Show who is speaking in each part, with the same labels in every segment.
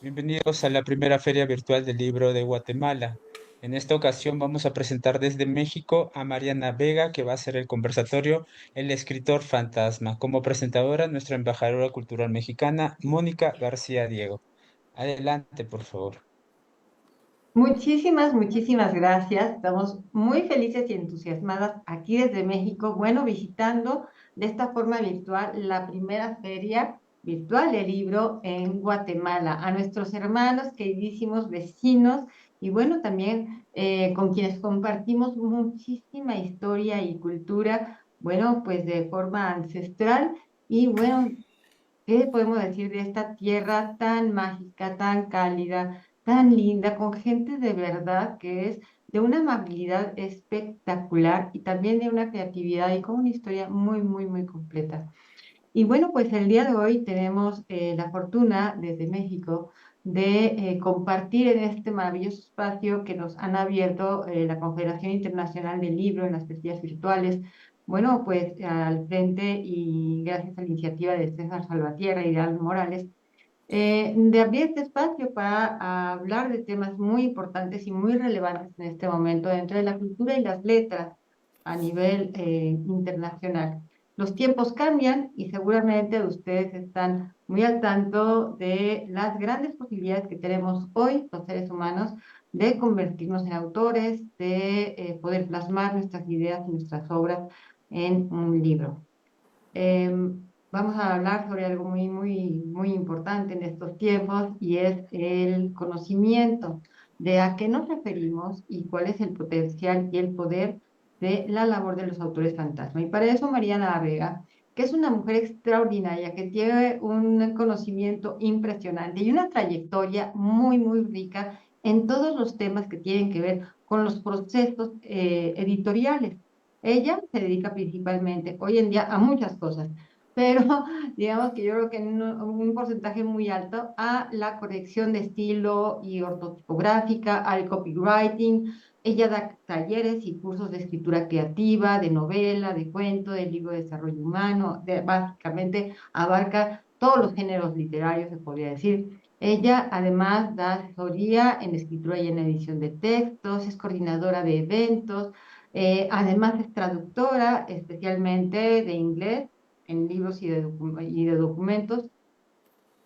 Speaker 1: Bienvenidos a la primera Feria Virtual del Libro de Guatemala. En esta ocasión vamos a presentar desde México a Mariana Vega, que va a ser el conversatorio El escritor fantasma. Como presentadora, nuestra embajadora cultural mexicana, Mónica García Diego. Adelante, por favor.
Speaker 2: Muchísimas gracias. Estamos muy felices y entusiasmadas aquí desde México, bueno, visitando de esta forma virtual la primera feria virtual del libro en Guatemala, a nuestros hermanos, queridísimos vecinos y bueno, también con quienes compartimos muchísima historia y cultura, bueno, pues de forma ancestral y bueno, ¿qué podemos decir de esta tierra tan mágica, tan cálida, tan linda, con gente de verdad que es de una amabilidad espectacular y también de una creatividad y con una historia muy completa? Y bueno, pues el día de hoy tenemos la fortuna desde México de compartir en este maravilloso espacio que nos han abierto la Confederación Internacional del Libro en las festividades virtuales. Bueno, pues al frente y gracias a la iniciativa de César Salvatierra y de Aldo Morales, de abrir este espacio para hablar de temas muy importantes y muy relevantes en este momento dentro de la cultura y las letras a nivel internacional. Los tiempos cambian y seguramente ustedes están muy al tanto de las grandes posibilidades que tenemos hoy, los seres humanos, de convertirnos en autores, de poder plasmar nuestras ideas y nuestras obras en un libro. Vamos a hablar sobre algo muy importante en estos tiempos y es el conocimiento de a qué nos referimos y cuál es el potencial y el poder de la labor de los autores fantasma. Y para eso Mariana Vega, que es una mujer extraordinaria, que tiene un conocimiento impresionante y una trayectoria muy rica en todos los temas que tienen que ver con los procesos editoriales. Ella se dedica principalmente hoy en día a muchas cosas, pero digamos que yo creo que en un porcentaje muy alto a la corrección de estilo y ortotipográfica, al copywriting. Ella da talleres y cursos de escritura creativa, de novela, de cuento, de libro de desarrollo humano, básicamente abarca todos los géneros literarios, se podría decir. Ella además da asesoría en escritura y en edición de textos, es coordinadora de eventos, además es traductora, especialmente de inglés, en libros y de documentos,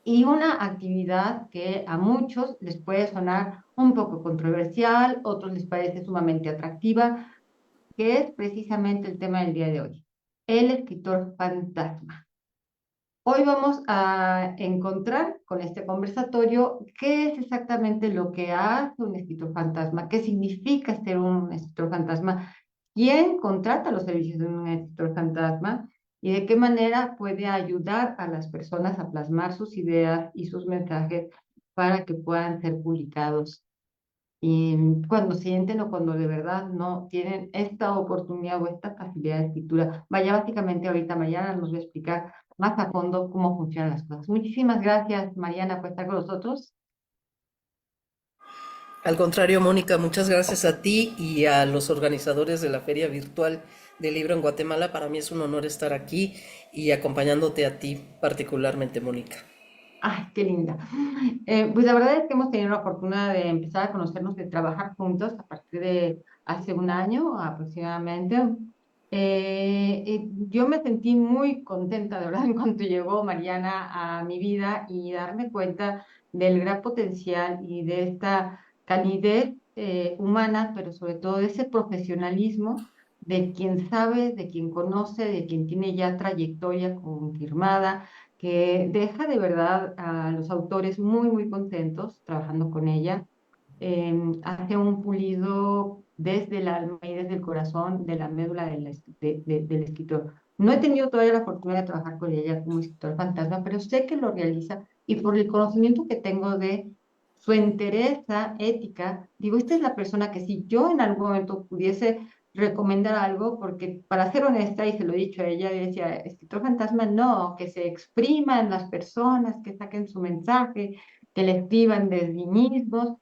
Speaker 2: y una actividad que a muchos les puede sonar un poco controversial, otros les parece sumamente atractiva, que es precisamente el tema del día de hoy, el escritor fantasma. Hoy vamos a encontrar con este conversatorio qué es exactamente lo que hace un escritor fantasma, qué significa ser un escritor fantasma, quién contrata los servicios de un escritor fantasma y de qué manera puede ayudar a las personas a plasmar sus ideas y sus mensajes para que puedan ser publicados y cuando sienten o cuando de verdad no tienen esta oportunidad o esta facilidad de escritura. Vaya, básicamente ahorita Mariana nos va a explicar más a fondo cómo funcionan las cosas. Muchísimas gracias, Mariana, por estar con nosotros.
Speaker 3: Al contrario, Mónica, muchas gracias a ti y a los organizadores de la Feria Virtual del Libro en Guatemala. Para mí es un honor estar aquí y acompañándote a ti particularmente, Mónica.
Speaker 2: Ay, qué linda. Pues la verdad es que hemos tenido la fortuna de empezar a conocernos, de trabajar juntos a partir de hace un año aproximadamente. Yo me sentí muy contenta, de verdad, en cuanto llegó Mariana a mi vida y darme cuenta del gran potencial y de esta calidez humana, pero sobre todo de ese profesionalismo de quien sabe, de quien conoce, de quien tiene ya trayectoria confirmada, que deja de verdad a los autores muy contentos trabajando con ella. Hace un pulido desde el alma y desde el corazón de la médula del escritor. No he tenido todavía la fortuna de trabajar con ella como escritor fantasma, pero sé que lo realiza y por el conocimiento que tengo de su entereza ética, digo, esta es la persona que si yo en algún momento pudiese recomendar algo, porque para ser honesta, y se lo he dicho a ella, decía, escritor fantasma, no, que se expriman las personas, que saquen su mensaje, que le escriban desde sí mismos,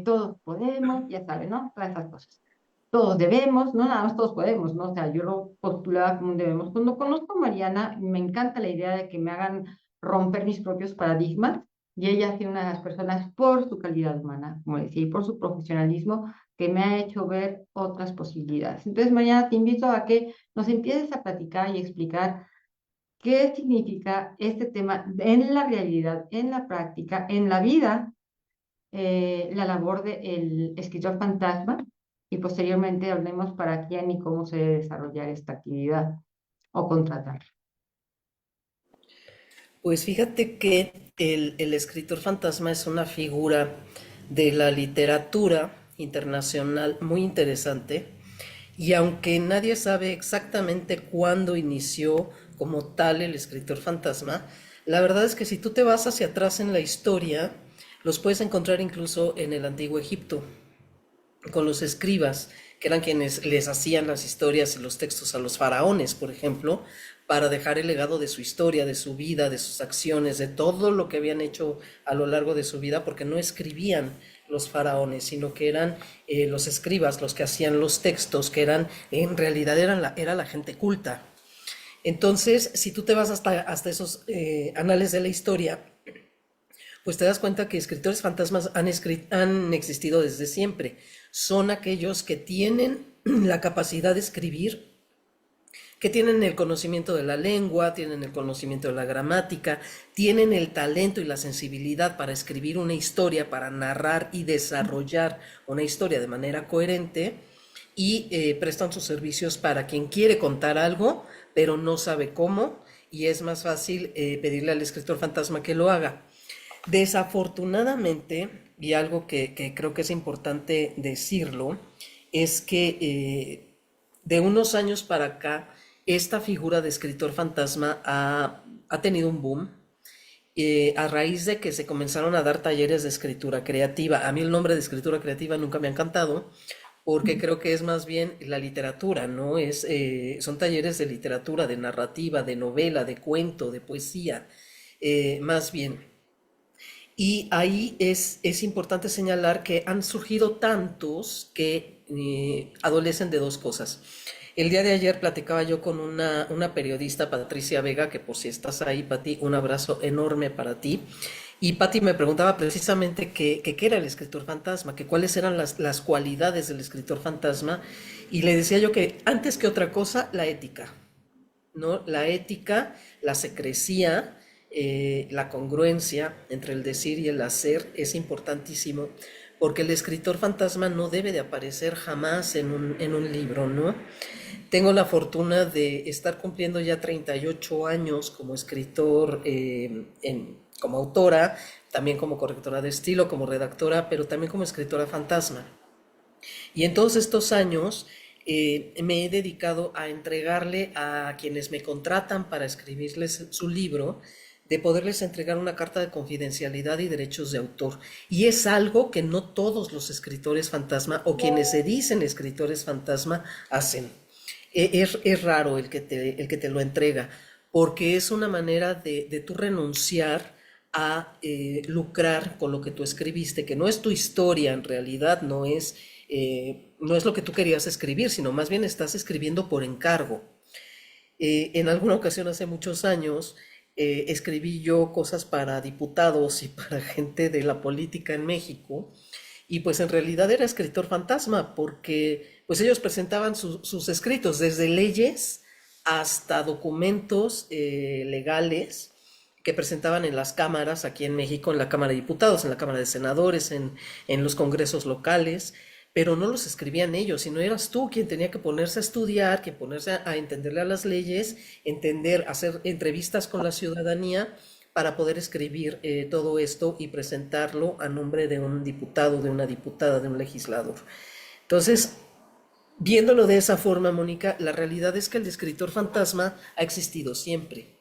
Speaker 2: todos podemos, ya saben, ¿no? Todas esas cosas. Todos debemos, no nada más todos podemos, ¿no? O sea, yo lo postulaba como un debemos. Cuando conozco a Mariana, me encanta la idea de que me hagan romper mis propios paradigmas Y ella ha sido una de las personas por su calidad humana, como decía, y por su profesionalismo que me ha hecho ver otras posibilidades. Entonces, mañana te invito a que nos empieces a platicar y explicar qué significa este tema en la realidad, en la práctica, en la vida, la labor del escritor fantasma, y posteriormente hablemos para quién y cómo se debe desarrollar esta actividad o contratar.
Speaker 3: Pues fíjate que el escritor fantasma es una figura de la literatura internacional muy interesante y aunque nadie sabe exactamente cuándo inició como tal el escritor fantasma, la verdad es que si tú te vas hacia atrás en la historia, los puedes encontrar incluso en el antiguo Egipto con los escribas, que eran quienes les hacían las historias y los textos a los faraones, por ejemplo, para dejar el legado de su historia, de su vida, de sus acciones, de todo lo que habían hecho a lo largo de su vida, porque no escribían los faraones, sino que eran los escribas los que hacían los textos, que eran, en realidad era la gente culta. Entonces, si tú te vas hasta esos anales de la historia, pues te das cuenta que escritores fantasmas han existido desde siempre. Son aquellos que tienen la capacidad de escribir, que tienen el conocimiento de la lengua, tienen el conocimiento de la gramática, tienen el talento y la sensibilidad para escribir una historia, para narrar y desarrollar una historia de manera coherente y prestan sus servicios para quien quiere contar algo, pero no sabe cómo, y es más fácil pedirle al escritor fantasma que lo haga. Desafortunadamente, y algo que creo que es importante decirlo, es que de unos años para acá, esta figura de escritor fantasma ha tenido un boom a raíz de que se comenzaron a dar talleres de escritura creativa. A mí el nombre de escritura creativa nunca me ha encantado porque creo que es más bien la literatura, ¿no? Son talleres de literatura, de narrativa, de novela, de cuento, de poesía, más bien. Y ahí es importante señalar que han surgido tantos que adolecen de dos cosas. El día de ayer platicaba yo con una periodista, Patricia Vega, que por si estás ahí, Pati, un abrazo enorme para ti. Y Pati me preguntaba precisamente qué era el escritor fantasma, que cuáles eran las cualidades del escritor fantasma. Y le decía yo que antes que otra cosa, la ética, ¿no? La ética, la secrecía, la congruencia entre el decir y el hacer es importantísimo, porque el escritor fantasma no debe de aparecer jamás en un libro, ¿no? Tengo la fortuna de estar cumpliendo ya 38 años como escritor, como autora, también como correctora de estilo, como redactora, pero también como escritora fantasma. Y en todos estos años me he dedicado a entregarle a quienes me contratan para escribirles su libro, de poderles entregar una carta de confidencialidad y derechos de autor. Y es algo que no todos los escritores fantasma o quienes se dicen escritores fantasma hacen. Es raro el que te lo entrega, porque es una manera de tú renunciar a lucrar con lo que tú escribiste, que no es tu historia en realidad, no es lo que tú querías escribir, sino más bien estás escribiendo por encargo. En alguna ocasión hace muchos años escribí yo cosas para diputados y para gente de la política en México y pues en realidad era escritor fantasma porque pues ellos presentaban sus escritos desde leyes hasta documentos legales que presentaban en las cámaras aquí en México, en la Cámara de Diputados, en la Cámara de Senadores, en los congresos locales, pero no los escribían ellos, sino eras tú quien tenía que ponerse a estudiar, que ponerse a entenderle a las leyes, entender, hacer entrevistas con la ciudadanía para poder escribir todo esto y presentarlo a nombre de un diputado, de una diputada, de un legislador. Entonces, viéndolo de esa forma, Mónica, la realidad es que el escritor fantasma ha existido siempre.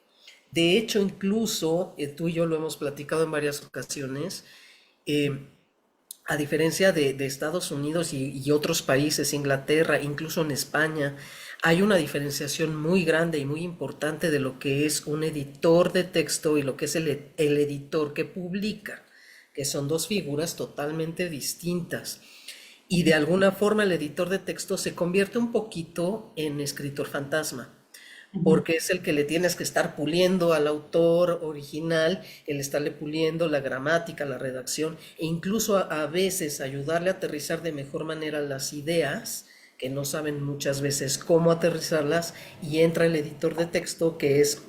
Speaker 3: De hecho, incluso tú y yo lo hemos platicado en varias ocasiones, eh, a diferencia de Estados Unidos y otros países, Inglaterra, incluso en España, hay una diferenciación muy grande y muy importante de lo que es un editor de texto y lo que es el editor que publica, que son dos figuras totalmente distintas. Y de alguna forma el editor de texto se convierte un poquito en escritor fantasma,
Speaker 2: Ujú.
Speaker 3: porque es el que le tienes que estar puliendo al autor original, el estarle puliendo la gramática, la redacción, e incluso a veces ayudarle a aterrizar de mejor manera las ideas, que no saben muchas veces cómo aterrizarlas, y entra el editor de texto, que es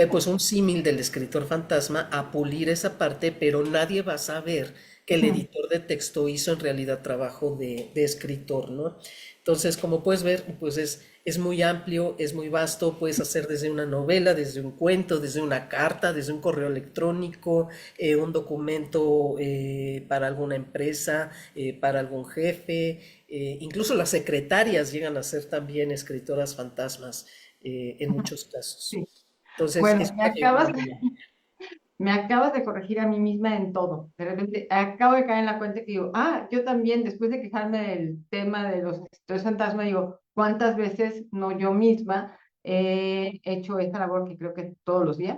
Speaker 3: pues un símil del escritor fantasma, a pulir esa parte, pero nadie va a saber que el
Speaker 2: Ujú.
Speaker 3: editor de texto hizo en realidad trabajo de escritor, ¿no? Entonces, como puedes ver, pues es muy amplio, es muy vasto, puedes hacer desde una novela, desde un cuento, desde una carta, desde un correo electrónico, un documento para alguna empresa, para algún jefe, incluso las secretarias llegan a ser también escritoras fantasmas en muchos casos.
Speaker 2: Sí.
Speaker 3: Entonces,
Speaker 2: Bueno,
Speaker 3: es una figura muy amplia.
Speaker 2: me acabas de corregir a mí misma en todo. De repente acabo de caer en la cuenta que digo, yo también, después de quejarme del tema de los escritores fantasma, digo, ¿cuántas veces no yo misma he hecho esta labor que creo que todos los días?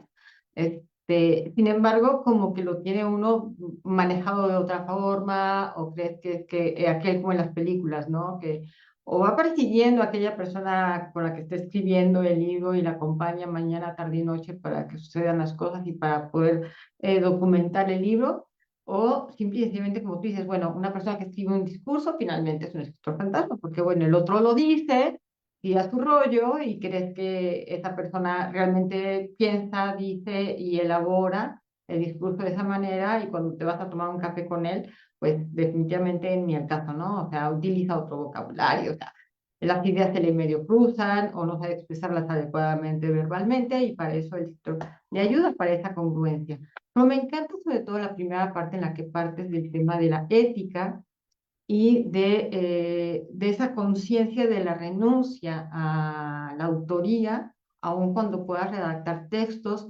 Speaker 2: Sin embargo, como que lo tiene uno manejado de otra forma, o crees que aquel como en las películas, ¿no? Que o va persiguiendo a aquella persona con la que está escribiendo el libro y la acompaña mañana, tarde y noche para que sucedan las cosas y para poder documentar el libro, o simple y sencillamente, como tú dices, bueno, una persona que escribe un discurso finalmente es un escritor fantasma, porque bueno, el otro lo dice y a su rollo y crees que esa persona realmente piensa, dice y elabora el discurso de esa manera y cuando te vas a tomar un café con él, pues definitivamente ni el caso, ¿no? O sea, utiliza otro vocabulario, o sea, las ideas se le medio cruzan o no sabe expresarlas adecuadamente verbalmente y para eso el escritor le ayuda para esa congruencia. Pero me encanta sobre todo la primera parte en la que partes del tema de la ética y de esa conciencia de la renuncia a la autoría, aun cuando puedas redactar textos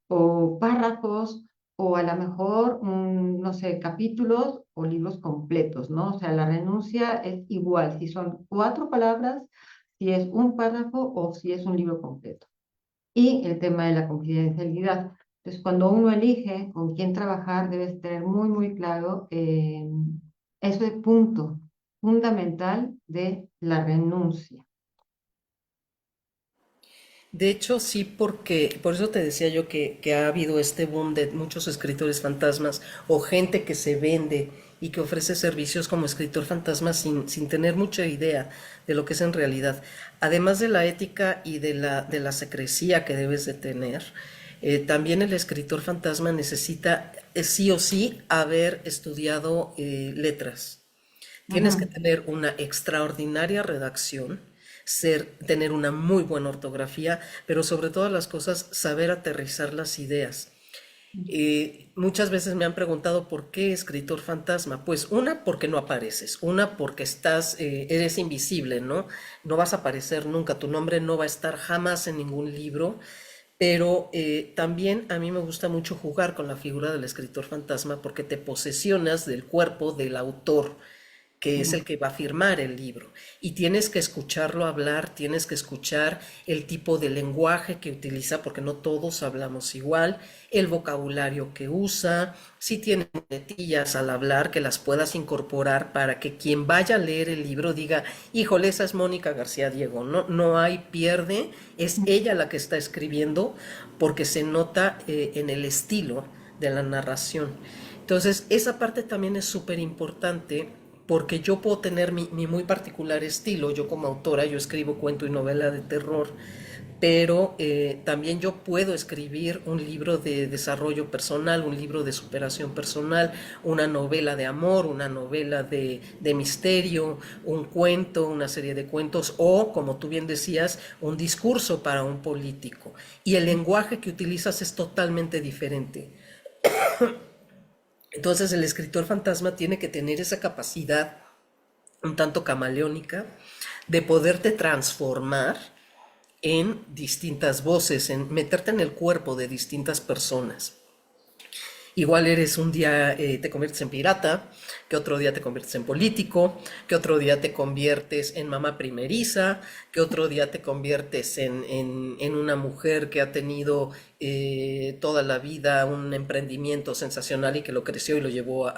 Speaker 2: o párrafos o a lo mejor, no sé, capítulos o libros completos, ¿no? O sea, la renuncia es igual si son 4 palabras, si es un párrafo o si es un libro completo. Y el tema de la confidencialidad. Entonces, cuando uno elige con quién trabajar, debes tener muy, muy claro ese punto fundamental de la renuncia.
Speaker 3: De hecho, sí, porque por eso te decía yo que ha habido este boom de muchos escritores fantasmas o gente que se vende y que ofrece servicios como escritor fantasma sin tener mucha idea de lo que es en realidad. Además de la ética y de la secrecía que debes de tener, también el escritor fantasma necesita sí o sí haber estudiado letras. Tienes que
Speaker 2: Ujú.
Speaker 3: tener una extraordinaria redacción, tener una muy buena ortografía, pero sobre todas las cosas saber aterrizar las ideas. Muchas veces me han preguntado por qué escritor fantasma. Pues una, porque no apareces, una, porque eres invisible, ¿no? No vas a aparecer nunca, tu nombre no va a estar jamás en ningún libro, pero también a mí me gusta mucho jugar con la figura del escritor fantasma porque te posesionas del cuerpo del autor, que es
Speaker 2: Ujú.
Speaker 3: el que va a firmar el libro. Y tienes que escucharlo hablar, tienes que escuchar el tipo de lenguaje que utiliza, porque no todos hablamos igual, el vocabulario que usa, si tiene muletillas al hablar, que las puedas incorporar para que quien vaya a leer el libro diga, híjole, esa es Mónica García Diego, no, no hay pierde, es ella la que está escribiendo, porque se nota en el estilo de la narración. Entonces, esa parte también es súper importante porque yo puedo tener mi muy particular estilo. Yo como autora, yo escribo cuento y novela de terror, pero también yo puedo escribir un libro de desarrollo personal, un libro de superación personal, una novela de amor, una novela de misterio, un cuento, una serie de cuentos o, como tú bien decías, un discurso para un político. Y el lenguaje que utilizas es totalmente diferente. Entonces el escritor fantasma tiene que tener esa capacidad un tanto camaleónica de poderte transformar en distintas voces, en meterte en el cuerpo de distintas personas. Igual eres un día te conviertes en pirata, que otro día te conviertes en político, que otro día te conviertes en mamá primeriza, que otro día te conviertes en una mujer que ha tenido toda la vida un emprendimiento sensacional y que lo creció y lo llevó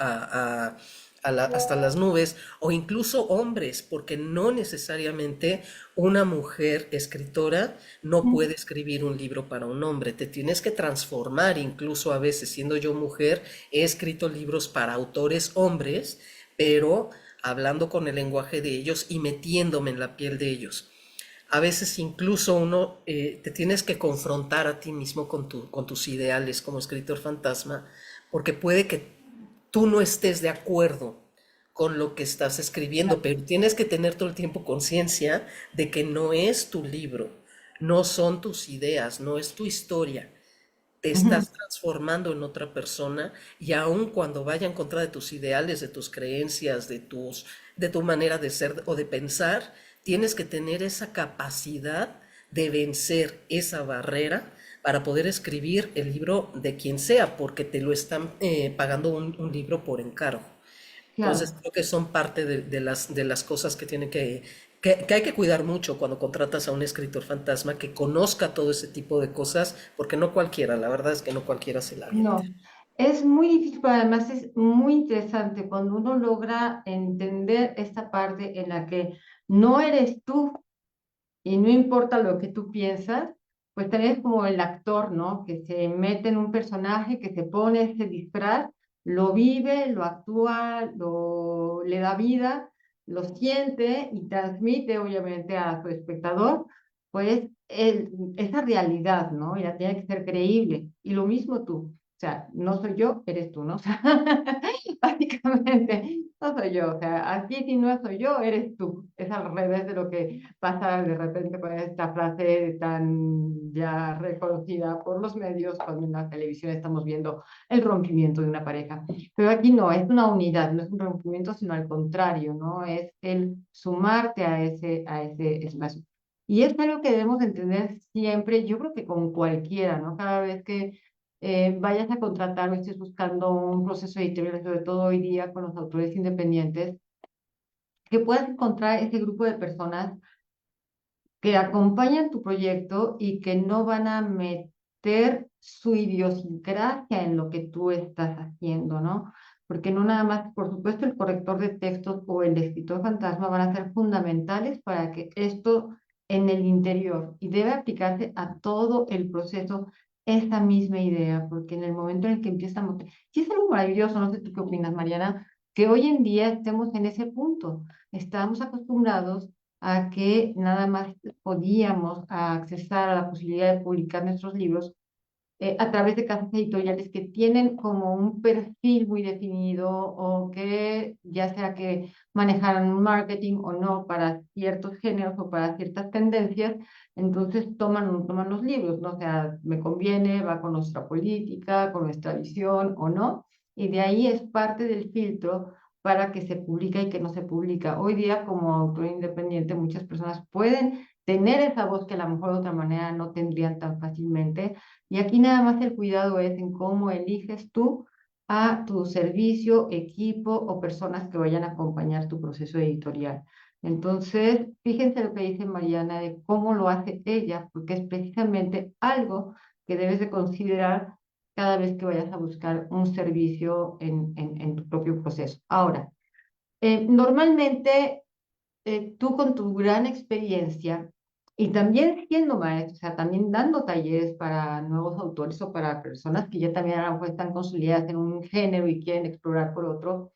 Speaker 3: hasta las nubes, o incluso hombres, porque no necesariamente una mujer escritora no puede escribir un libro para un hombre. Te tienes que transformar, incluso a veces siendo yo mujer, he escrito libros para autores hombres, pero hablando con el lenguaje de ellos y metiéndome en la piel de ellos. A veces incluso uno te tienes que confrontar a ti mismo con tus ideales como escritor fantasma, porque puede que tú no estés de acuerdo con lo que estás escribiendo, pero tienes que tener todo el tiempo conciencia de que no es tu libro, no son tus ideas, no es tu historia. Te
Speaker 2: Ujú.
Speaker 3: estás transformando en otra persona y aun cuando vaya en contra de tus ideales, de tus creencias, de tu manera de ser o de pensar, tienes que tener esa capacidad de vencer esa barrera para poder escribir el libro de quien sea, porque te lo están pagando un libro por encargo. Entonces
Speaker 2: Claro.
Speaker 3: creo que son parte de las cosas que que hay que cuidar mucho cuando contratas a un escritor fantasma que conozca todo ese tipo de cosas, porque no cualquiera, la verdad es que no cualquiera se la avienta.
Speaker 2: No, es muy difícil, pero además es muy interesante cuando uno logra entender esta parte en la que no eres tú y no importa lo que tú piensas, pues también es como el actor, ¿no? Que se mete en un personaje, que se pone ese disfraz, lo vive, lo actúa, le da vida, lo siente y transmite obviamente a su espectador, pues esa realidad, ¿no? Y la tiene que ser creíble. Y lo mismo tú. O sea, no soy yo, eres tú, ¿no? O sea, básicamente, no soy yo. O sea, aquí si no soy yo, eres tú. Es al revés de lo que pasa de repente con esta frase tan ya reconocida por los medios cuando en la televisión estamos viendo el rompimiento de una pareja. Pero aquí no, es una unidad, no es un rompimiento, sino al contrario, ¿no? Es el sumarte a ese espacio. Y es algo que debemos entender siempre, yo creo que con cualquiera, ¿no? Cada vez que vayas a contratar o estés buscando un proceso editorial, sobre todo hoy día con los autores independientes, que puedas encontrar ese grupo de personas que acompañan tu proyecto y que no van a meter su idiosincrasia en lo que tú estás haciendo, ¿no? Porque no nada más, por supuesto, el corrector de textos o el escritor fantasma van a ser fundamentales para que esto en el interior y debe aplicarse a todo el proceso esa misma idea, porque en el momento en el que empieza a montar, sí es algo maravilloso, no sé tú qué opinas, Mariana, que hoy en día estemos en ese punto. Estamos acostumbrados a que nada más podíamos accesar a la posibilidad de publicar nuestros libros a través de casas editoriales que tienen como un perfil muy definido o que ya sea que manejaran marketing o no para ciertos géneros o para ciertas tendencias, entonces toman los libros, ¿no? O sea, me conviene, va con nuestra política, con nuestra visión o no, y de ahí es parte del filtro para que se publica y que no se publica. Hoy día, como autor independiente, muchas personas pueden tener esa voz que a lo mejor de otra manera no tendrían tan fácilmente y aquí nada más el cuidado es en cómo eliges tú a tu servicio, equipo o personas que vayan a acompañar tu proceso editorial. Entonces, fíjense lo que dice Mariana de cómo lo hace ella, porque es precisamente algo que debes de considerar cada vez que vayas a buscar un servicio en tu propio proceso. Ahora, normalmente tú con tu gran experiencia y también siendo maestro, o sea, también dando talleres para nuevos autores o para personas que ya también a lo mejor están consolidadas en un género y quieren explorar por otro,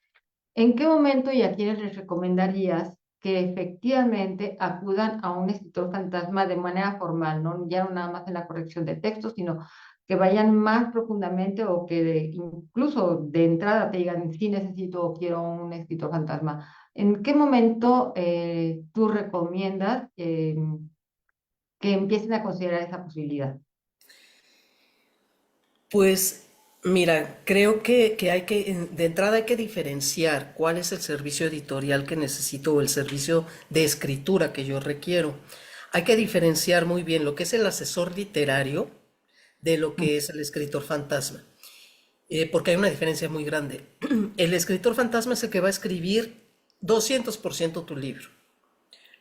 Speaker 2: ¿en qué momento y a quiénes les recomendarías que efectivamente acudan a un escritor fantasma de manera formal, ¿no? Ya no nada más en la corrección de textos, sino que vayan más profundamente o que incluso de entrada te digan, sí necesito o quiero un escritor fantasma? ¿En qué momento tú recomiendas que empiecen a considerar esa posibilidad?
Speaker 3: Pues mira, creo que hay de entrada hay que diferenciar cuál es el servicio editorial que necesito o el servicio de escritura que yo requiero. Hay que diferenciar muy bien lo que es el asesor literario de lo que es el escritor fantasma, porque hay una diferencia muy grande. El escritor fantasma es el que va a escribir 200% tu libro.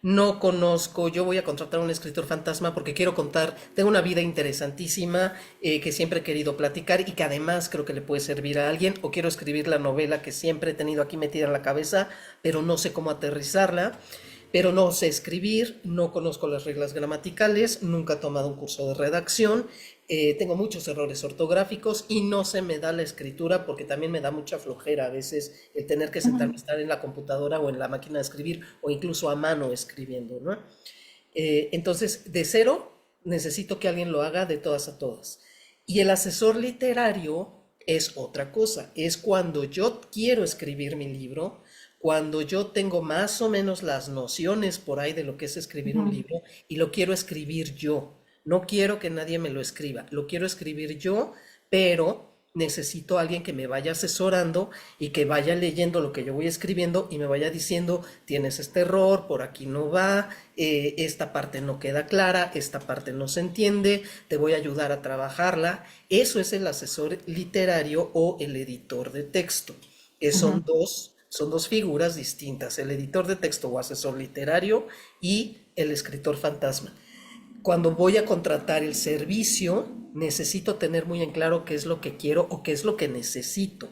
Speaker 3: No conozco, yo voy a contratar a un escritor fantasma porque quiero contar, tengo una vida interesantísima que siempre he querido platicar y que además creo que le puede servir a alguien, o quiero escribir la novela que siempre he tenido aquí metida en la cabeza, pero no sé cómo aterrizarla, pero no sé escribir, no conozco las reglas gramaticales, nunca he tomado un curso de redacción, tengo muchos errores ortográficos y no se me da la escritura porque también me da mucha flojera a veces el tener que sentarme a
Speaker 2: Ujú,
Speaker 3: estar en la computadora o en la máquina de escribir o incluso a mano escribiendo, ¿no? Entonces, de cero, necesito que alguien lo haga de todas a todas. Y el asesor literario es otra cosa, es cuando yo quiero escribir mi libro, cuando yo tengo más o menos las nociones por ahí de lo que es escribir un
Speaker 2: ujú,
Speaker 3: libro y lo quiero escribir yo. No quiero que nadie me lo escriba, lo quiero escribir yo, pero necesito a alguien que me vaya asesorando y que vaya leyendo lo que yo voy escribiendo y me vaya diciendo, tienes este error, por aquí no va, esta parte no queda clara, esta parte no se entiende, te voy a ayudar a trabajarla. Eso es el asesor literario o el editor de texto, que
Speaker 2: ujú.
Speaker 3: son dos figuras distintas, el editor de texto o asesor literario y el escritor fantasma. Cuando voy a contratar el servicio, necesito tener muy en claro qué es lo que quiero o qué es lo que necesito.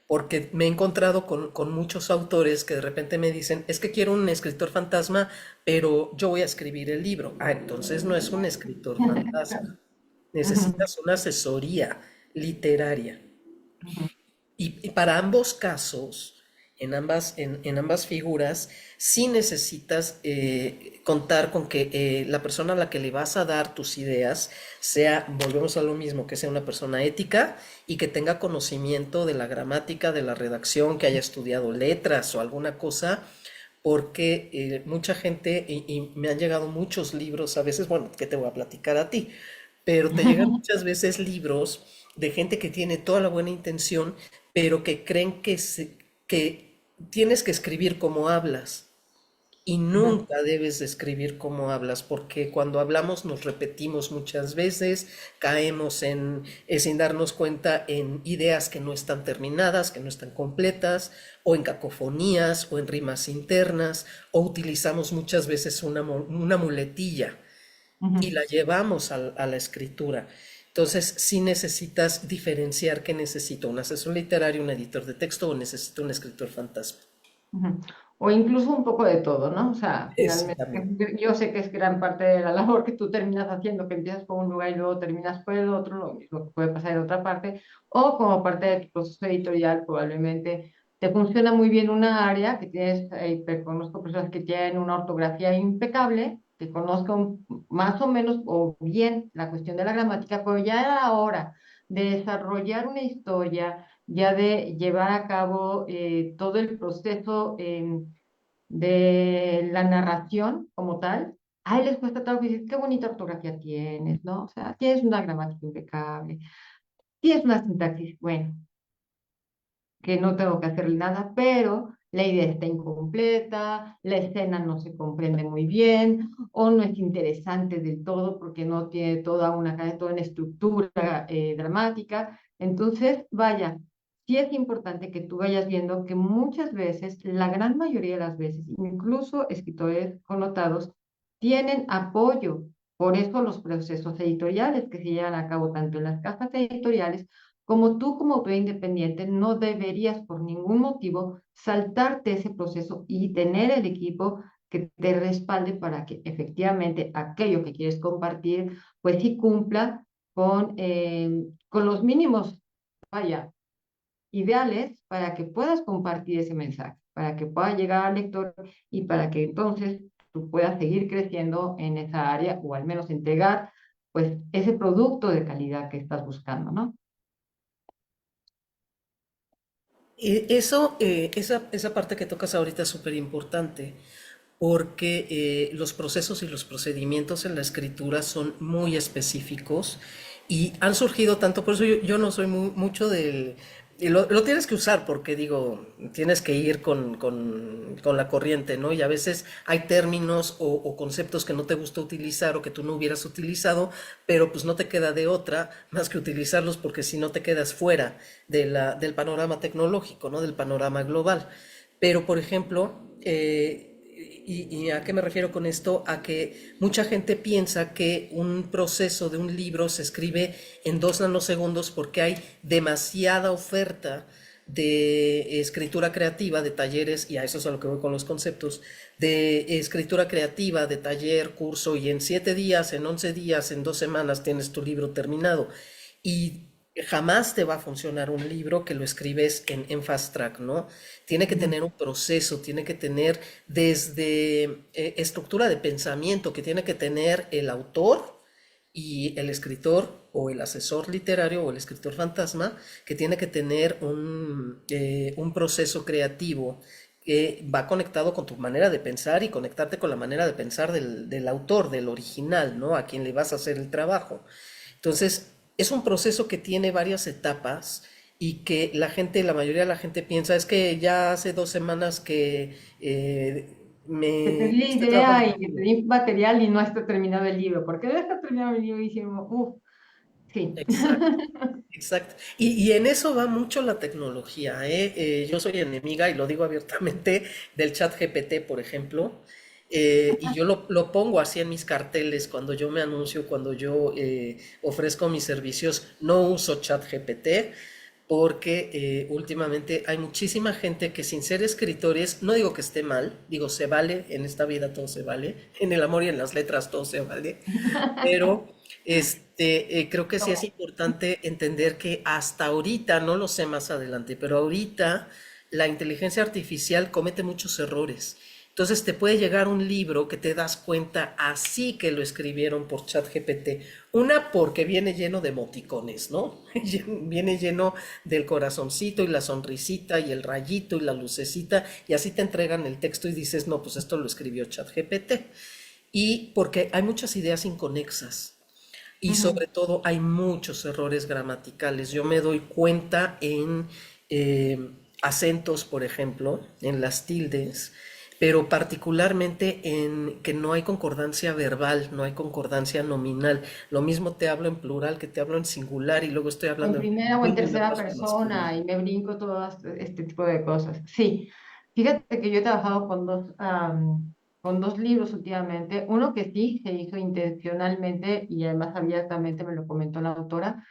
Speaker 3: Porque me he encontrado con muchos autores que de repente me dicen, es que quiero un escritor fantasma, pero yo voy a escribir el libro. Ah, entonces no es un escritor fantasma.
Speaker 2: Ujú,
Speaker 3: Necesitas una asesoría literaria.
Speaker 2: ujú.
Speaker 3: Y para ambos casos, en ambas figuras, sí necesitas contar con que la persona a la que le vas a dar tus ideas sea, volvemos a lo mismo, que sea una persona ética y que tenga conocimiento de la gramática, de la redacción, que haya estudiado letras o alguna cosa, porque mucha gente, y me han llegado muchos libros, a veces, bueno, que te voy a platicar a ti, pero te llegan muchas veces libros de gente que tiene toda la buena intención, pero que creen que tienes que escribir como hablas. Y
Speaker 2: Ujú.
Speaker 3: nunca debes de escribir como hablas, porque cuando hablamos nos repetimos muchas veces, caemos sin darnos cuenta, en ideas que no están terminadas, que no están completas, o en cacofonías, o en rimas internas, o utilizamos muchas veces una muletilla y
Speaker 2: Ujú.
Speaker 3: la llevamos a la escritura. Entonces, sí necesitas diferenciar qué necesito, un asesor literario, un editor de texto o necesito un escritor fantasma.
Speaker 2: Ujú. O incluso un poco de todo, ¿no? O sea,
Speaker 3: Eso
Speaker 2: finalmente,
Speaker 3: también.
Speaker 2: yo sé que es gran parte de la labor que tú terminas haciendo, que empiezas por un lugar y luego terminas por el otro, lo mismo que puede pasar en otra parte, o como parte de tu proceso editorial, probablemente te funciona muy bien una área que tienes, conozco personas que tienen una ortografía impecable, que conozcan más o menos o bien la cuestión de la gramática, pero ya a la hora de desarrollar una historia, ya de llevar a cabo todo el proceso de la narración como tal, a él les cuesta trabajo y dices, qué bonita ortografía tienes, ¿no? O sea, tienes una gramática impecable, tienes una sintaxis, bueno, que no tengo que hacerle nada, pero la idea está incompleta, la escena no se comprende muy bien, o no es interesante del todo porque no tiene toda una estructura dramática. Entonces, vaya, sí es importante que tú vayas viendo que muchas veces, la gran mayoría de las veces, incluso escritores connotados, tienen apoyo. Por eso los procesos editoriales que se llevan a cabo tanto en las casas editoriales como tú como autor independiente no deberías por ningún motivo saltarte ese proceso y tener el equipo que te respalde para que efectivamente aquello que quieres compartir, pues sí cumpla con los mínimos, vaya, ideales para que puedas compartir ese mensaje, para que pueda llegar al lector y para que entonces tú puedas seguir creciendo en esa área o al menos entregar pues ese producto de calidad que estás buscando, ¿no?
Speaker 3: Esa parte que tocas ahorita es súper importante porque los procesos y los procedimientos en la escritura son muy específicos y han surgido tanto, por eso yo no soy mucho del... Y lo tienes que usar porque digo, tienes que ir con la corriente, ¿no? Y a veces hay términos o conceptos que no te gusta utilizar o que tú no hubieras utilizado, pero pues no te queda de otra más que utilizarlos porque si no te quedas fuera del panorama tecnológico, ¿no? Del panorama global. Pero, por ejemplo, ¿Y a qué me refiero con esto? A que mucha gente piensa que un proceso de un libro se escribe en 2 nanosegundos porque hay demasiada oferta de escritura creativa, de talleres, y a eso es a lo que voy con los conceptos, de escritura creativa, de taller, curso, y en 7 días, en 11 días, en 2 semanas tienes tu libro terminado. Y jamás te va a funcionar un libro que lo escribes en fast track, ¿no? Tiene que
Speaker 2: Ujú.
Speaker 3: tener un proceso, tiene que tener desde estructura de pensamiento que tiene que tener el autor y el escritor o el asesor literario o el escritor fantasma, que tiene que tener un proceso creativo que va conectado con tu manera de pensar y conectarte con la manera de pensar del autor, del original, ¿no? A quien le vas a hacer el trabajo. Entonces, es un proceso que tiene varias etapas y que la gente, la mayoría de la gente piensa, es que ya hace 2 semanas que
Speaker 2: Que te di la
Speaker 3: estoy trabajando
Speaker 2: idea
Speaker 3: en
Speaker 2: y
Speaker 3: un
Speaker 2: que te
Speaker 3: libro.
Speaker 2: di material y no está terminado el libro. ¿Por qué no está terminado el libro? Y decimos, uff, sí.
Speaker 3: Exacto, exacto. Y en eso va mucho la tecnología, ¿eh? Yo soy enemiga, y lo digo abiertamente, del chat GPT, por ejemplo. Y yo lo pongo así en mis carteles cuando yo me anuncio, cuando yo ofrezco mis servicios. No uso chat GPT porque últimamente hay muchísima gente que, sin ser escritores, no digo que esté mal, digo se vale, en esta vida todo se vale, en el amor y en las letras todo se vale, pero creo que sí es
Speaker 2: No.
Speaker 3: importante entender que hasta ahorita, no lo sé más adelante, pero ahorita la inteligencia artificial comete muchos errores. Entonces te puede llegar un libro que te das cuenta así que lo escribieron por ChatGPT. Una, porque viene lleno de emoticones, ¿no? Viene lleno del corazoncito y la sonrisita y el rayito y la lucecita, y así te entregan el texto y dices, no, pues esto lo escribió ChatGPT. Y porque hay muchas ideas inconexas. Y
Speaker 2: Ujú.
Speaker 3: sobre todo hay muchos errores gramaticales. Yo me doy cuenta en acentos, por ejemplo, en las tildes, pero particularmente en que no hay concordancia verbal, no hay concordancia nominal. Lo mismo te hablo en plural que te hablo en singular, y luego estoy
Speaker 2: O en
Speaker 3: hablando en
Speaker 2: primera o en
Speaker 3: femenino y luego
Speaker 2: tercera
Speaker 3: paso a masculino.
Speaker 2: persona y me brinco todo este tipo de cosas. Sí, fíjate que yo he trabajado con dos libros últimamente. Uno que sí se hizo intencionalmente y además abiertamente me lo comentó la autora.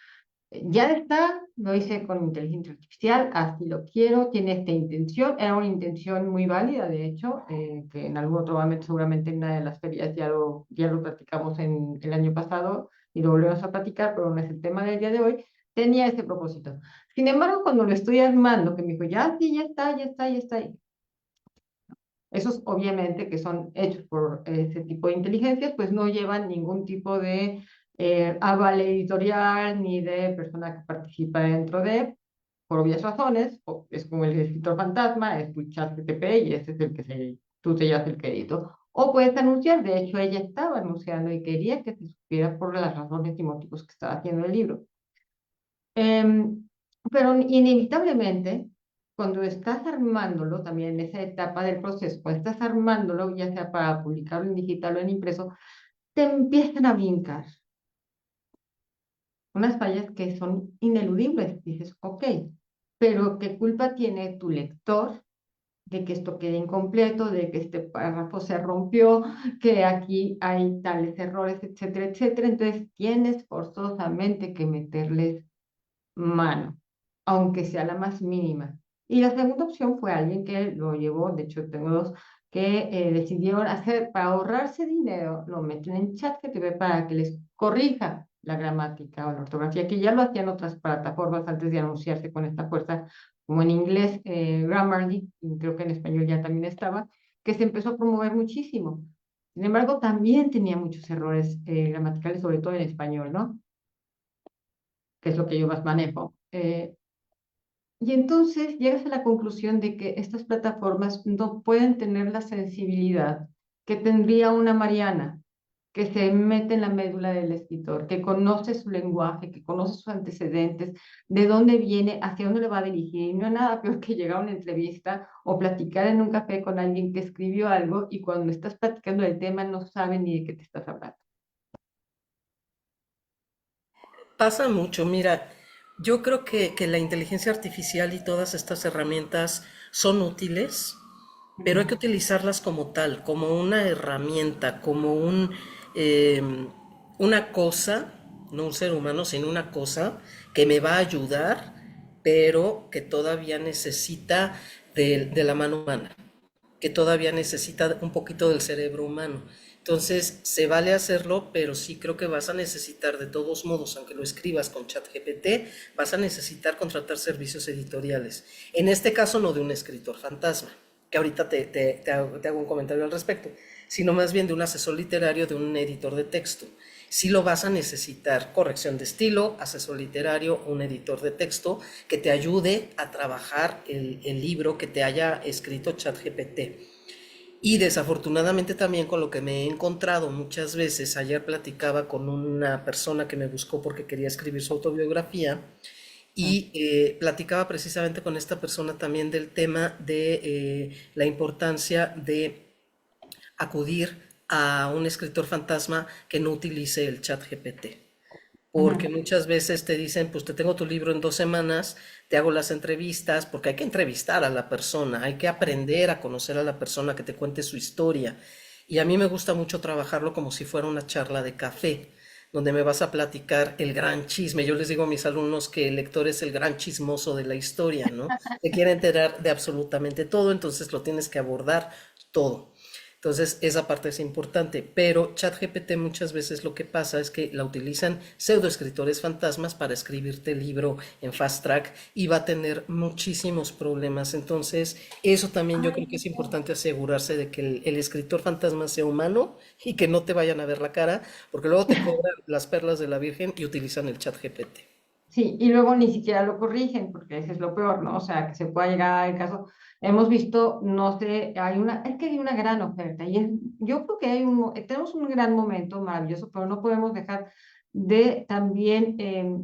Speaker 2: Ya está, lo hice con inteligencia artificial, así lo quiero, tiene esta intención, era una intención muy válida, de hecho, que en algún otro momento, seguramente en una de las ferias ya lo platicamos en el año pasado y lo volvemos a platicar, pero no es el tema del día de hoy, tenía ese propósito. Sin embargo, cuando lo estoy armando, que me dijo, ya, sí, ya está, ya está, ya está, esos obviamente que son hechos por ese tipo de inteligencias, pues no llevan ningún tipo de aval editorial ni de persona que participa dentro de, por obvias razones, es como el escritor fantasma, es tu chat GTP y ese es el que tú te llevas el crédito. O puedes anunciar, de hecho ella estaba anunciando y quería que se supiera por las razones y motivos que estaba haciendo el libro. Em, pero inevitablemente, cuando estás armándolo, también en esa etapa del proceso, cuando estás armándolo, ya sea para publicarlo en digital o en impreso, te empiezan a brincar unas fallas que son ineludibles. Dices, ok, pero ¿qué culpa tiene tu lector de que esto quede incompleto, de que este párrafo se rompió, que aquí hay tales errores, etcétera, etcétera? Entonces tienes forzosamente que meterles mano, aunque sea la más mínima. Y la segunda opción fue alguien que lo llevó, de hecho tengo dos, que decidieron hacer, para ahorrarse dinero, lo meten en ChatGPT para que les corrija la gramática o la ortografía, que ya lo hacían otras plataformas antes de anunciarse con esta fuerza, como en inglés, Grammarly, y creo que en español ya también estaba, que se empezó a promover muchísimo. Sin embargo, también tenía muchos errores gramaticales, sobre todo en español, ¿no? Que es lo que yo más manejo. Y entonces llegas a la conclusión de que estas plataformas no pueden tener la sensibilidad que tendría una Mariana, que se mete en la médula del escritor, que conoce su lenguaje, que conoce sus antecedentes, de dónde viene, hacia dónde le va a dirigir. Y no hay nada peor que llegar a una entrevista o platicar en un café con alguien que escribió algo y cuando estás platicando del tema no sabe ni de qué te estás hablando.
Speaker 3: Pasa mucho, mira, yo creo que la inteligencia artificial y todas estas herramientas son útiles, pero hay
Speaker 2: Ujú.
Speaker 3: que utilizarlas como tal, como una herramienta, como eh, una cosa, no un ser humano, sino una cosa que me va a ayudar, pero que todavía necesita de la mano humana, que todavía necesita un poquito del cerebro humano. Entonces, se vale hacerlo, pero sí creo que vas a necesitar, de todos modos, aunque lo escribas con ChatGPT, vas a necesitar contratar servicios editoriales. En este caso, no de un escritor fantasma, que ahorita te hago un comentario al respecto, sino más bien de un asesor literario, de un editor de texto. Sí lo vas a necesitar, corrección de estilo, asesor literario, un editor de texto que te ayude a trabajar el libro que te haya escrito ChatGPT. Y desafortunadamente también con lo que me he encontrado muchas veces, ayer platicaba con una persona que me buscó porque quería escribir su autobiografía y platicaba precisamente con esta persona también del tema de la importancia de acudir a un escritor fantasma que no utilice el chat GPT. Porque
Speaker 2: Ujú.
Speaker 3: muchas veces te dicen, pues te tengo tu libro en 2 semanas, te hago las entrevistas, porque hay que entrevistar a la persona, hay que aprender a conocer a la persona, que te cuente su historia. Y a mí me gusta mucho trabajarlo como si fuera una charla de café, donde me vas a platicar el gran chisme. Yo les digo a mis alumnos que el lector es el gran chismoso de la historia, ¿no? Se quiere enterar de absolutamente todo, entonces lo tienes que abordar todo. Entonces, esa parte es importante, pero ChatGPT muchas veces lo que pasa es que la utilizan pseudoescritores fantasmas para escribirte el libro en fast track y va a tener muchísimos problemas. Entonces, eso también yo
Speaker 2: Ay,
Speaker 3: creo que es importante asegurarse de que el escritor fantasma sea humano y que no te vayan a ver la cara, porque luego te cobran las perlas de la Virgen y utilizan el ChatGPT.
Speaker 2: sí, y luego ni siquiera lo corrigen, porque ese es lo peor, ¿no? O sea, que se pueda llegar al caso. Hemos visto, no sé, es que hay una gran oferta y yo creo que tenemos un gran momento maravilloso, pero no podemos dejar de también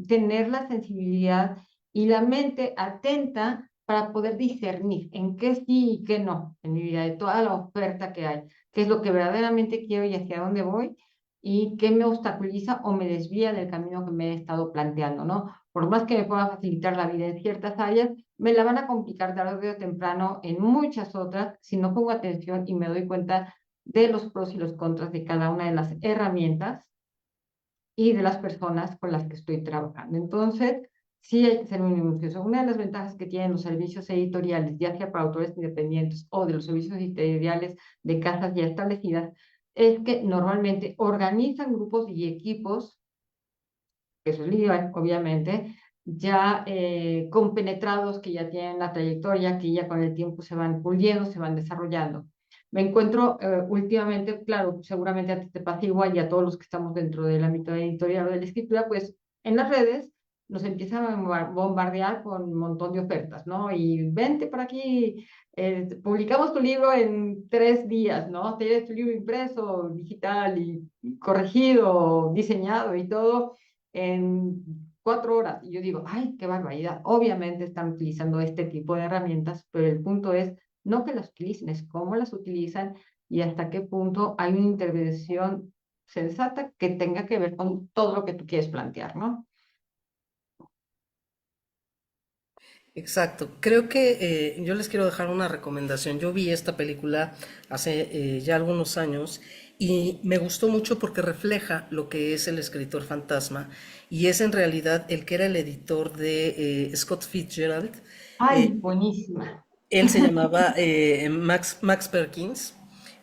Speaker 2: tener la sensibilidad y la mente atenta para poder discernir en qué sí y qué no en mi vida, de toda la oferta que hay, qué es lo que verdaderamente quiero y hacia dónde voy y qué me obstaculiza o me desvía del camino que me he estado planteando, ¿no? Por más que me pueda facilitar la vida en ciertas áreas, me la van a complicar tarde o temprano en muchas otras si no pongo atención y me doy cuenta de los pros y los contras de cada una de las herramientas y de las personas con las que estoy trabajando. Entonces, sí hay que ser muy minucioso. Una de las ventajas que tienen los servicios editoriales, ya sea para autores independientes o de los servicios editoriales de casas ya establecidas, es que normalmente organizan grupos y equipos, que eso es legal, obviamente, ya compenetrados, que ya tienen la trayectoria, que ya con el tiempo se van puliendo, se van desarrollando. Me encuentro últimamente, claro, seguramente a ti te pasa igual y a todos los que estamos dentro del ámbito editorial o de la escritura, pues en las redes nos empiezan a bombardear con un montón de ofertas, ¿no? Y vente por aquí, publicamos tu libro en 3 días, ¿no? Tienes tu libro impreso, digital y corregido, diseñado y todo en 4 horas. Y yo digo, ay, qué barbaridad. Obviamente están utilizando este tipo de herramientas, pero el punto es no que las utilicen, es cómo las utilizan y hasta qué punto hay una intervención sensata que tenga que ver con todo lo que tú quieres plantear, ¿no?
Speaker 3: Exacto. Creo que yo les quiero dejar una recomendación. Yo vi esta película hace ya algunos años y me gustó mucho porque refleja lo que es el escritor fantasma y es en realidad el que era el editor de Scott Fitzgerald.
Speaker 2: Ay,
Speaker 3: Eh,
Speaker 2: buenísima.
Speaker 3: Él se llamaba Max Perkins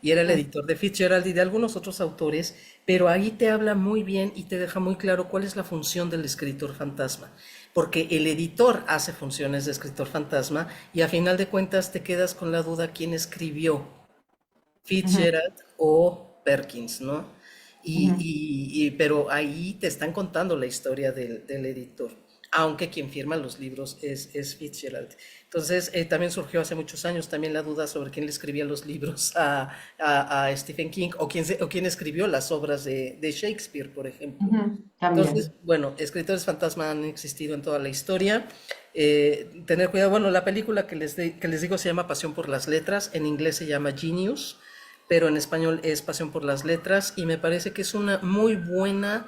Speaker 3: y era el editor de Fitzgerald y de algunos otros autores, pero ahí te habla muy bien y te deja muy claro cuál es la función del escritor fantasma, porque el editor hace funciones de escritor fantasma y a final de cuentas te quedas con la duda quién escribió,
Speaker 2: Ujú,
Speaker 3: Fitzgerald o Perkins, ¿no?
Speaker 2: ujú.
Speaker 3: Pero ahí te están contando la historia del editor, aunque quien firma los libros es Fitzgerald. Entonces, también surgió hace muchos años también la duda sobre quién le escribía los libros a Stephen King o quién escribió las obras de Shakespeare, por ejemplo.
Speaker 2: Ujú,
Speaker 3: Entonces,
Speaker 2: también.
Speaker 3: bueno, escritores fantasma han existido en toda la historia. Tener cuidado, bueno, la película que les digo se llama Pasión por las Letras, en inglés se llama Genius, pero en español es Pasión por las Letras y me parece que es una muy buena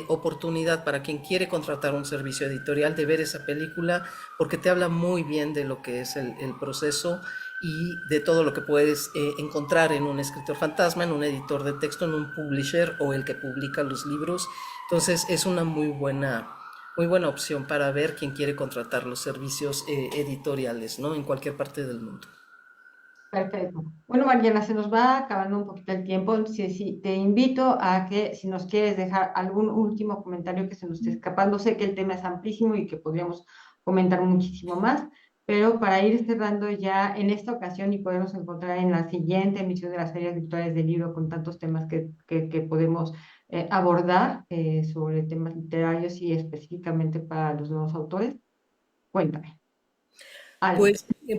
Speaker 3: oportunidad para quien quiere contratar un servicio editorial de ver esa película porque te habla muy bien de lo que es el proceso y de todo lo que puedes encontrar en un escritor fantasma, en un editor de texto, en un publisher o el que publica los libros. Entonces es una muy buena opción para ver quién quiere contratar los servicios editoriales, ¿no? En cualquier parte del mundo.
Speaker 2: Perfecto. Bueno, Mariana, se nos va acabando un poquito el tiempo. Sí, te invito a que si nos quieres dejar algún último comentario que se nos esté escapando, sé que el tema es amplísimo y que podríamos comentar muchísimo más, pero para ir cerrando ya en esta ocasión y podernos encontrar en la siguiente emisión de las ferias virtuales del libro con tantos temas que podemos abordar sobre temas literarios y específicamente para los nuevos autores, cuéntame algo.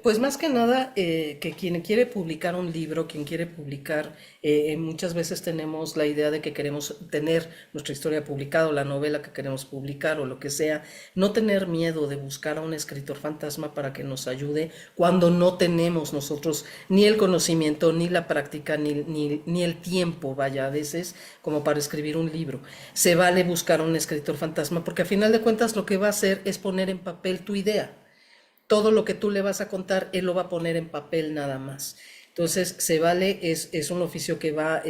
Speaker 3: Pues más que nada, que quien quiere publicar un libro, quien quiere publicar, muchas veces tenemos la idea de que queremos tener nuestra historia publicada o la novela que queremos publicar o lo que sea, no tener miedo de buscar a un escritor fantasma para que nos ayude cuando no tenemos nosotros ni el conocimiento, ni la práctica, ni el tiempo, vaya, a veces, como para escribir un libro. Se vale buscar a un escritor fantasma porque a final de cuentas lo que va a hacer es poner en papel tu idea. Todo lo que tú le vas a contar, él lo va a poner en papel nada más. Entonces, se vale, es un oficio que va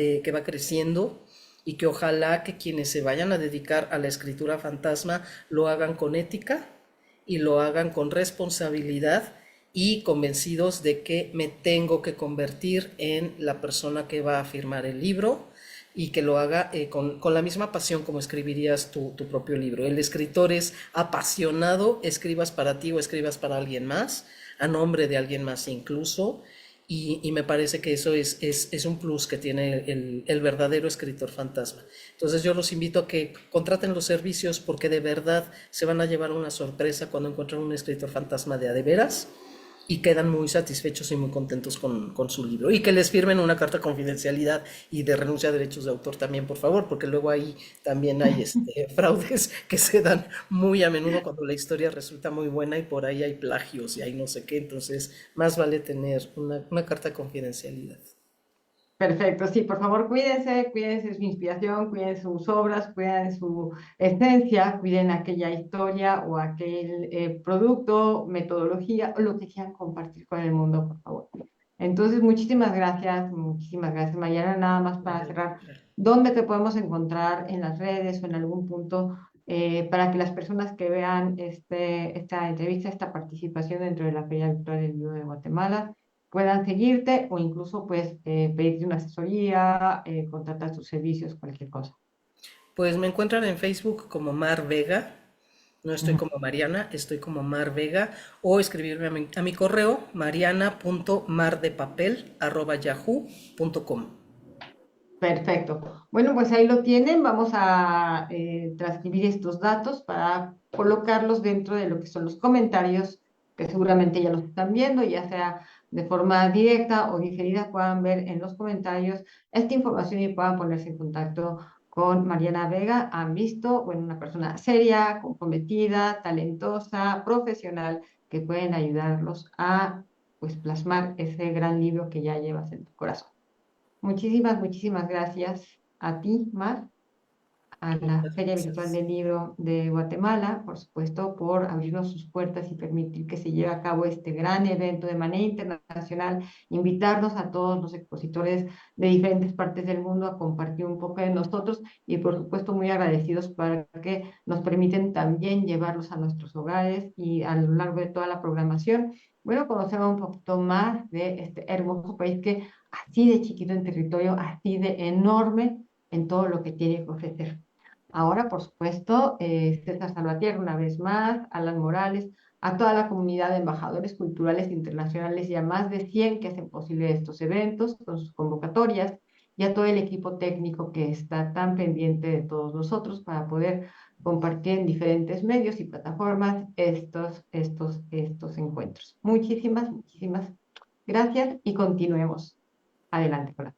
Speaker 3: creciendo y que ojalá que quienes se vayan a dedicar a la escritura fantasma lo hagan con ética y lo hagan con responsabilidad y convencidos de que me tengo que convertir en la persona que va a firmar el libro y que lo haga con la misma pasión como escribirías tu propio libro. El escritor es apasionado, escribas para ti o escribas para alguien más, a nombre de alguien más incluso, y me parece que eso es un plus que tiene el verdadero escritor fantasma. Entonces yo los invito a que contraten los servicios porque de verdad se van a llevar una sorpresa cuando encuentren un escritor fantasma de a de veras y quedan muy satisfechos y muy contentos con su libro. Y que les firmen una carta de confidencialidad y de renuncia a derechos de autor también, por favor, porque luego ahí también hay fraudes que se dan muy a menudo cuando la historia resulta muy buena y por ahí hay plagios y hay no sé qué. Entonces, más vale tener una carta de confidencialidad.
Speaker 2: Perfecto, sí, por favor cuídense, cuídense su inspiración, cuiden sus obras, cuiden su esencia, cuiden aquella historia o aquel producto, metodología o lo que quieran compartir con el mundo, por favor. Entonces, muchísimas gracias, Mariana. Nada más para cerrar, ¿dónde te podemos encontrar en las redes o en algún punto para que las personas que vean esta entrevista, esta participación dentro de la Feria Virtual del Libro de Guatemala, puedan seguirte o incluso pues pedirte una asesoría, contratar tus servicios, cualquier cosa.
Speaker 3: Pues me encuentran en Facebook como Mar Vega. No estoy
Speaker 2: Ujú.
Speaker 3: como Mariana, estoy como Mar Vega, o escribirme a mi correo mariana.mardepapel@yahoo.com.
Speaker 2: Perfecto. Bueno, pues ahí lo tienen. Vamos a transcribir estos datos para colocarlos dentro de lo que son los comentarios, que seguramente ya los están viendo, ya sea de forma directa o diferida, puedan ver en los comentarios esta información y puedan ponerse en contacto con Mariana Vega. Han visto, bueno, una persona seria, comprometida, talentosa, profesional, que pueden ayudarlos a pues plasmar ese gran libro que ya llevas en tu corazón. Muchísimas gracias a ti, Mar, a la
Speaker 3: Muchas
Speaker 2: Feria Virtual
Speaker 3: gracias.
Speaker 2: del Libro de Guatemala, por supuesto, por abrirnos sus puertas y permitir que se lleve a cabo este gran evento de manera internacional, invitarnos a todos los expositores de diferentes partes del mundo a compartir un poco de nosotros y, por supuesto, muy agradecidos para que nos permiten también llevarlos a nuestros hogares y a lo largo de toda la programación. Bueno, conocer un poquito más de este hermoso país que así de chiquito en territorio, así de enorme en todo lo que tiene que ofrecer. Ahora, por supuesto, César Salvatierra, una vez más, Alan Morales, a toda la comunidad de embajadores culturales internacionales y a más de 100 que hacen posible estos eventos con sus convocatorias y a todo el equipo técnico que está tan pendiente de todos nosotros para poder compartir en diferentes medios y plataformas estos encuentros. Muchísimas gracias y continuemos adelante con la